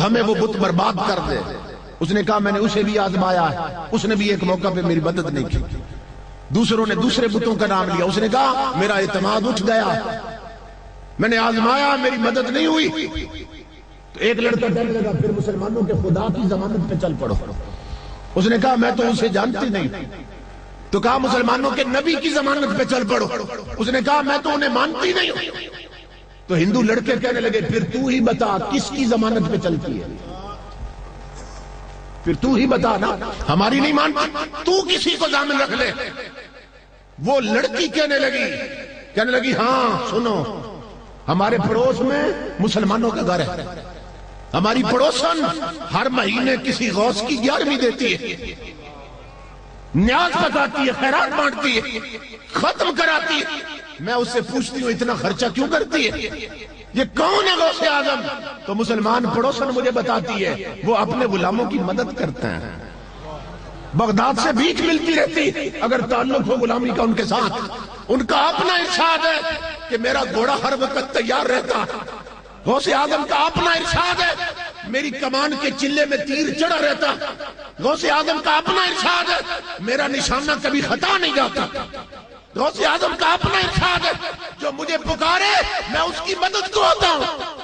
ہمیں وہ بت برباد کر دے۔ اس نے کہا میں نے اسے بھی آزمایا ہے، اس نے بھی ایک موقع پہ میری مدد نہیں کی۔ دوسروں نے دوسرے بتوں کا نام لیا، اس نے کہا میرا اعتماد اٹھ گیا، میں نے آزمایا میری مدد نہیں ہوئی۔ تو ایک لڑکا کہنے لگا پھر مسلمانوں کے خدا کی ضمانت پہ چل پڑو۔ اس نے کہا میں تو اسے جانتی نہیں۔ تو کہا مسلمانوں کے نبی کی ضمانت پہ چل پڑو۔ اس نے کہا میں تو انہیں مانتی نہیں ہوں۔ تو ہندو لڑکے کہنے لگے پھر تو ہی بتا کس کی ضمانت پہ چلتی ہے، پھر تو ہی بتا نا، ہماری نہیں مانتی، تو کسی کو ضامن رکھ لے۔ وہ لڑکی کہنے لگی ہاں سنو، ہمارے پڑوس میں مسلمانوں کا گھر ہے، ہماری پڑوسن ہر مہینے کسی غوث کی 11ویں دیتی ہے، نیاز بتاتی ہے، خیرات بانٹتی ہے، ختم کراتی ہے۔ میں اس سے پوچھتی ہوں اتنا خرچہ کیوں کرتی ہے، یہ کون ہے غوث اعظم؟ تو مسلمان پڑوسن مجھے بتاتی ہے وہ اپنے غلاموں کی مدد کرتے ہیں، بغداد سے بھیک ملتی رہتی اگر تعلق ہو غلامی کا ان کے ساتھ۔ ان کا اپنا ارشاد ہے کہ میرا گھوڑا ہر وقت تیار رہتا۔ غوث اعظم کا اپنا ارشاد ہے میری کمان کے چلے میں تیر چڑھا رہتا۔ غوث اعظم کا اپنا ارشاد ہے میرا نشانہ کبھی خطا نہیں جاتا۔ غوث اعظم کا اپنا ارشاد ہے جو مجھے پکارے میں اس کی مدد کو ہوتا ہوں۔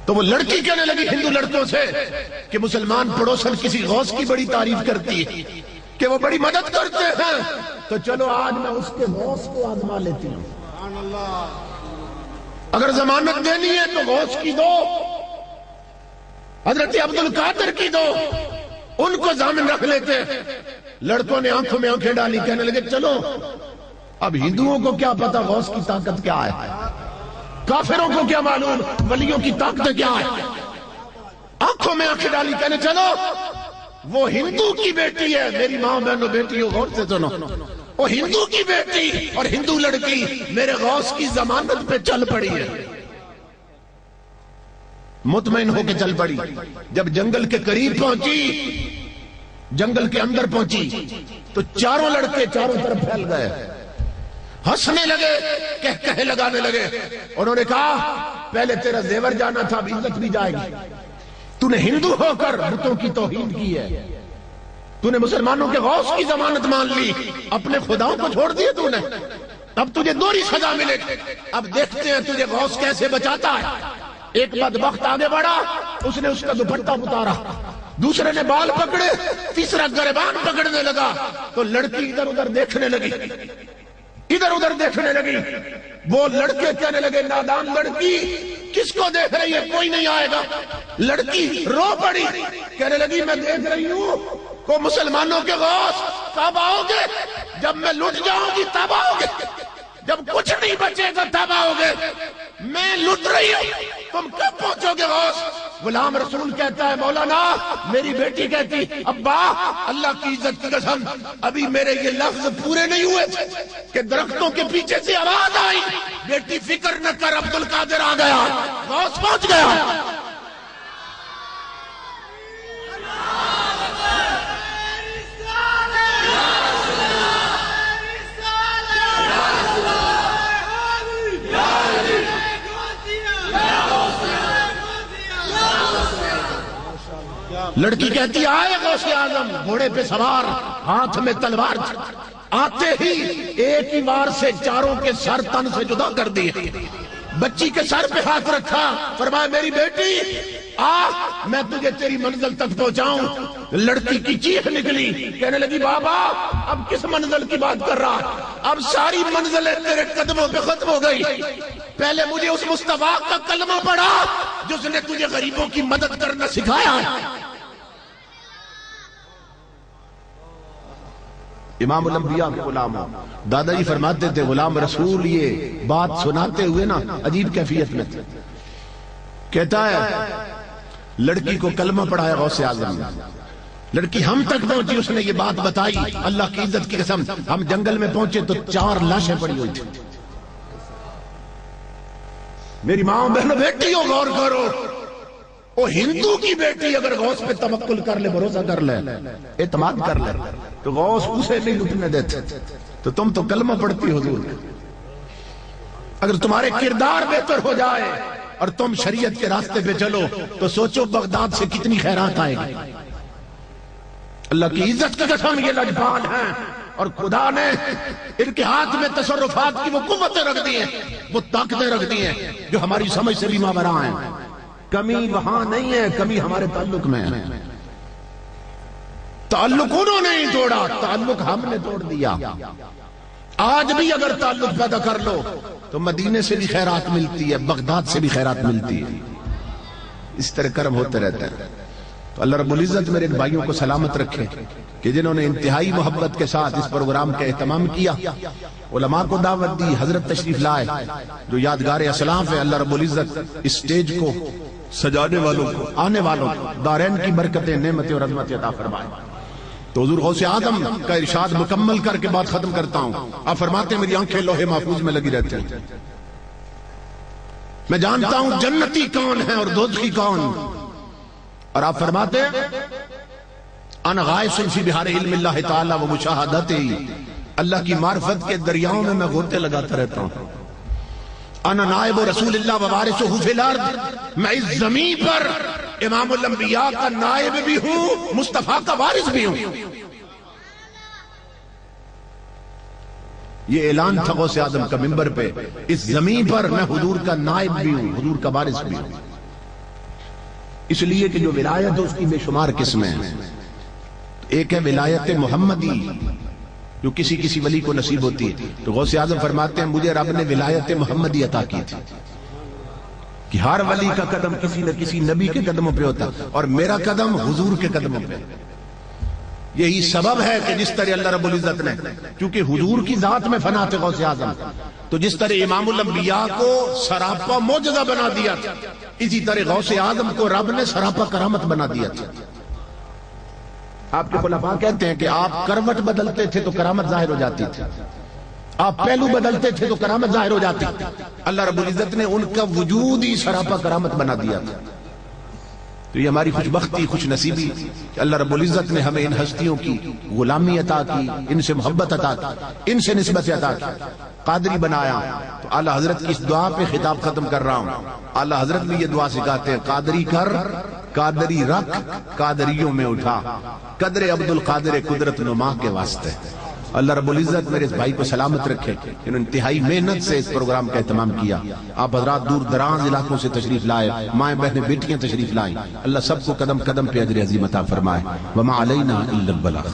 تو وہ لڑکی کہنے لگی ہندو لڑکوں سے کہ مسلمان پڑوسن کسی غوث کی بڑی تعریف کرتی ہے کہ وہ بڑی مدد کرتے ہیں، تو چلو آج میں اس کے غوث کو آزما لیتی ہوں۔ اگر ضمانت دینی ہے تو غوث کی دو، حضرت عبد القادر کی دو، ان کو ضامن رکھ لیتے۔ لڑکوں نے آنکھوں میں آنکھیں ڈالی، کہنے لگے چلو اب ہندوؤں کو کیا پتا غوث کی طاقت کیا ہے، کافروں کو کیا معلوم ولیوں کی طاقت کیا ہے۔ آنکھوں میں آنکھیں ڈالی، کہنے چلو وہ ہندو کی بیٹی ہے، میری ماں بہنوں بیٹیوں غور سے سنو، وہ ہندو کی بیٹی اور ہندو لڑکی میرے غوث کی ضمانت پہ چل پڑی ہے۔ مطمئن ہو کے چل پڑی۔ جب جنگل کے قریب پہنچی، جنگل کے اندر پہنچی تو چاروں لڑکے چاروں طرف پھیل گئے، ہنسنے لگے، کہے لگانے لگے۔ انہوں نے کہا پہلے تیرا زیور جانا تھا، اب عزت بھی جائے گی۔ تو نے ہندو ہو کر بتوں کی توہین کی ہے، تو نے مسلمانوں کے غوث کی ضمانت مان لی، اپنے خداؤں کو چھوڑ دیے تو نے، اب تجھے دوہری سزا ملے گی۔ اب دیکھتے ہیں تجھے غوث کیسے بچاتا ہے۔ ایک بدبخت آگے بڑھا، اس نے اس کا دوپٹہ اتارا، دوسرے نے بال پکڑے، تیسرا گریبان پکڑنے لگا۔ تو لڑکی ادھر ادھر دیکھنے لگی، ادھر ادھر دیکھنے لگی۔ وہ لڑکے کہنے لگے نادان لڑکی کس کو دیکھ رہی ہے، کوئی نہیں آئے گا۔ لڑکی رو پڑی، کہنے لگی میں دیکھ رہی ہوں کو مسلمانوں کے غوث، کب آؤ گے؟ جب میں لٹ جاؤں گی تب آؤ گے، جب کچھ نہیں بچے گا تب آؤ گے۔ میں لٹ رہی ہوں، تم کب پہنچو گے غوث؟ غلام رسول کہتا ہے مولانا، میری بیٹی کہتی ابا اللہ کی عزت کی قسم ابھی میرے یہ لفظ پورے نہیں ہوئے کہ درختوں کے پیچھے سے آواز آئی، بیٹی فکر نہ کر عبد القادر آ گیا، غوث پہنچ گیا۔ لڑکی کہتی آئے غوث اعظم گھوڑے پہ سوار، ہاتھ میں تلوار، آتے ہی ایک ہی وار سے چاروں کے سر تن سے جدا کر دیے۔ بچی کے سر پہ ہاتھ رکھا، فرمایا میری بیٹی آ میں تجھے تیری منزل تک پہنچاؤں۔ لڑکی کی چیخ نکلی، کہنے لگی بابا اب کس منزل کی بات کر رہا، اب ساری منزلیں تیرے قدموں پہ ختم ہو گئی۔ پہلے مجھے اس مصطفیٰ کا کلمہ پڑھا جس نے تجھے غریبوں کی مدد کرنا سکھایا ہے۔ امام الانبیاء کے غلام دادا جی فرماتے تھے غلام رسول یہ بات سناتے ہوئے نا عجیب کیفیت میں تھے۔ کہتا ہے لڑکی کو کلمہ پڑھایا غوث اعظم نے، لڑکی ہم تک پہنچی، اس نے یہ بات بتائی، اللہ کی عزت کی قسم ہم جنگل میں پہنچے تو 4 لاشیں پڑی ہوئی تھی۔ میری ماں بہنوں بیٹیوں غور کرو، وہ ہندو کی بیٹی اگر غوث پہ توکل کر لے، بھروسہ کر لے، اعتماد کر لے، تو غوث اسے نہیں لٹنے دیتے۔ تو تم تو کلمہ پڑھتی حضور، اگر تمہارے کردار بہتر ہو جائے اور تم شریعت کے راستے پہ چلو تو سوچو بغداد سے کتنی خیرات آئے گی۔ اللہ کی عزت کی قسم یہ لجپال ہیں، اور خدا نے ان کے ہاتھ میں تصرفات کی وہ قوتیں رکھ دی ہیں، وہ طاقتیں رکھ دی ہیں جو ہماری سمجھ سے بھی ماوراء ہیں۔ کمی وہاں نہیں ہے، کمی ہمارے تعلق میں ہے۔ تعلق انہوں نے نہیں توڑا، تعلق ہم نے توڑ دیا۔ آج بھی اگر تعلق پیدا کر لو تو مدینے سے بھی خیرات ملتی ہے، بغداد سے بھی خیرات ملتی ہے۔ اس طرح کرم ہوتے رہتا ہے۔ تو اللہ رب العزت میرے بھائیوں کو سلامت رکھے کہ جنہوں نے انتہائی محبت کے ساتھ اس پروگرام کا اہتمام کیا، علماء کو دعوت دی، حضرت تشریف لائے، جو یادگار اسلاف ہے۔ اللہ رب العزت اس سٹیج کو سجانے والوں کو، آنے والوں کو دارین کی برکتیں، نعمتیں اور عظمتیں عطا فرمائے۔ تو حضور غوث اعظم کا ارشاد مکمل کر کے بات ختم کرتا ہوں۔ آپ فرماتے ہیں میری آنکھیں لوح محفوظ میں لگی رہتی ہیں، میں جانتا ہوں جنتی کون ہے اور دوزخی کون۔ اور آپ فرماتے ہیں انا غائص فی بحار علم اللہ تعالی و مشاہدتہ، اللہ کی معرفت کے دریاؤں میں غوطے لگاتا رہتا ہوں۔ انا نائب رسول اللہ و وارثہ فی الارض، میں اس زمین پر امام الانبیاء کا نائب بھی ہوں، مصطفیٰ کا وارث بھی ہوں۔ یہ اعلان تھا غوث اعظم کا منبر پہ، اس زمین پر میں حضور کا نائب بھی ہوں، حضور کا وارث بھی ہوں۔ اس لیے کہ جو ولایت ہے اس کی بے شمار قسمیں ہیں۔ ایک ہے ولایت محمدی جو کسی کسی ولی کو نصیب ہوتی ہے۔ تو غوث اعظم فرماتے ہیں مجھے رب نے ولایت محمدی عطا کی تھی کہ ہر ولی کا قدم کسی نہ کسی نبی کے قدموں پہ ہوتا، اور میرا قدم حضور کے قدموں پہ۔ یہی سبب ہے کہ جس طرح اللہ رب العزت نے، کیونکہ حضور کی ذات میں فنا تھے غوث اعظم، تو جس طرح امام الانبیاء کو سراپا معجزہ بنا دیا تھا، اسی طرح غوث اعظم کو رب نے سراپا کرامت بنا دیا تھا۔ آپ کے خلفاء کہتے ہیں کہ آپ کروٹ بدلتے تھے تو کرامت ظاہر ہو جاتی تھی، آپ پہلو بدلتے تھے تو کرامت ظاہر ہو جاتی تھی۔ اللہ رب العزت نے ان کا وجود ہی سراپا کرامت بنا دیا تھا۔ تو یہ ہماری خوش بختی، خوش نصیبی کہ اللہ رب العزت نے ہمیں ان ہستیوں کی غلامی عطا کی، ان سے محبت عطا کی، ان سے نسبت عطا کی، قادری بنایا۔ تو اعلیٰ حضرت کی اس دعا پہ خطاب ختم کر رہا ہوں۔ اعلیٰ حضرت بھی یہ دعا سکھاتے ہیں، قادری کر، قادری رکھ، قادریوں میں اٹھا، قدر عبد القادر قدرت نما کے واسطے۔ اللہ رب العزت میرے اس بھائی کو سلامت رکھے، انہوں نے انتہائی محنت سے اس پروگرام کا اہتمام کیا۔ آپ حضرات دور دراز علاقوں سے تشریف لائے، مائیں بہنیں بیٹیاں تشریف لائیں، اللہ سب کو قدم قدم پہ اجر عظیم عطا فرمائے۔ وما علینا الا البلاغ۔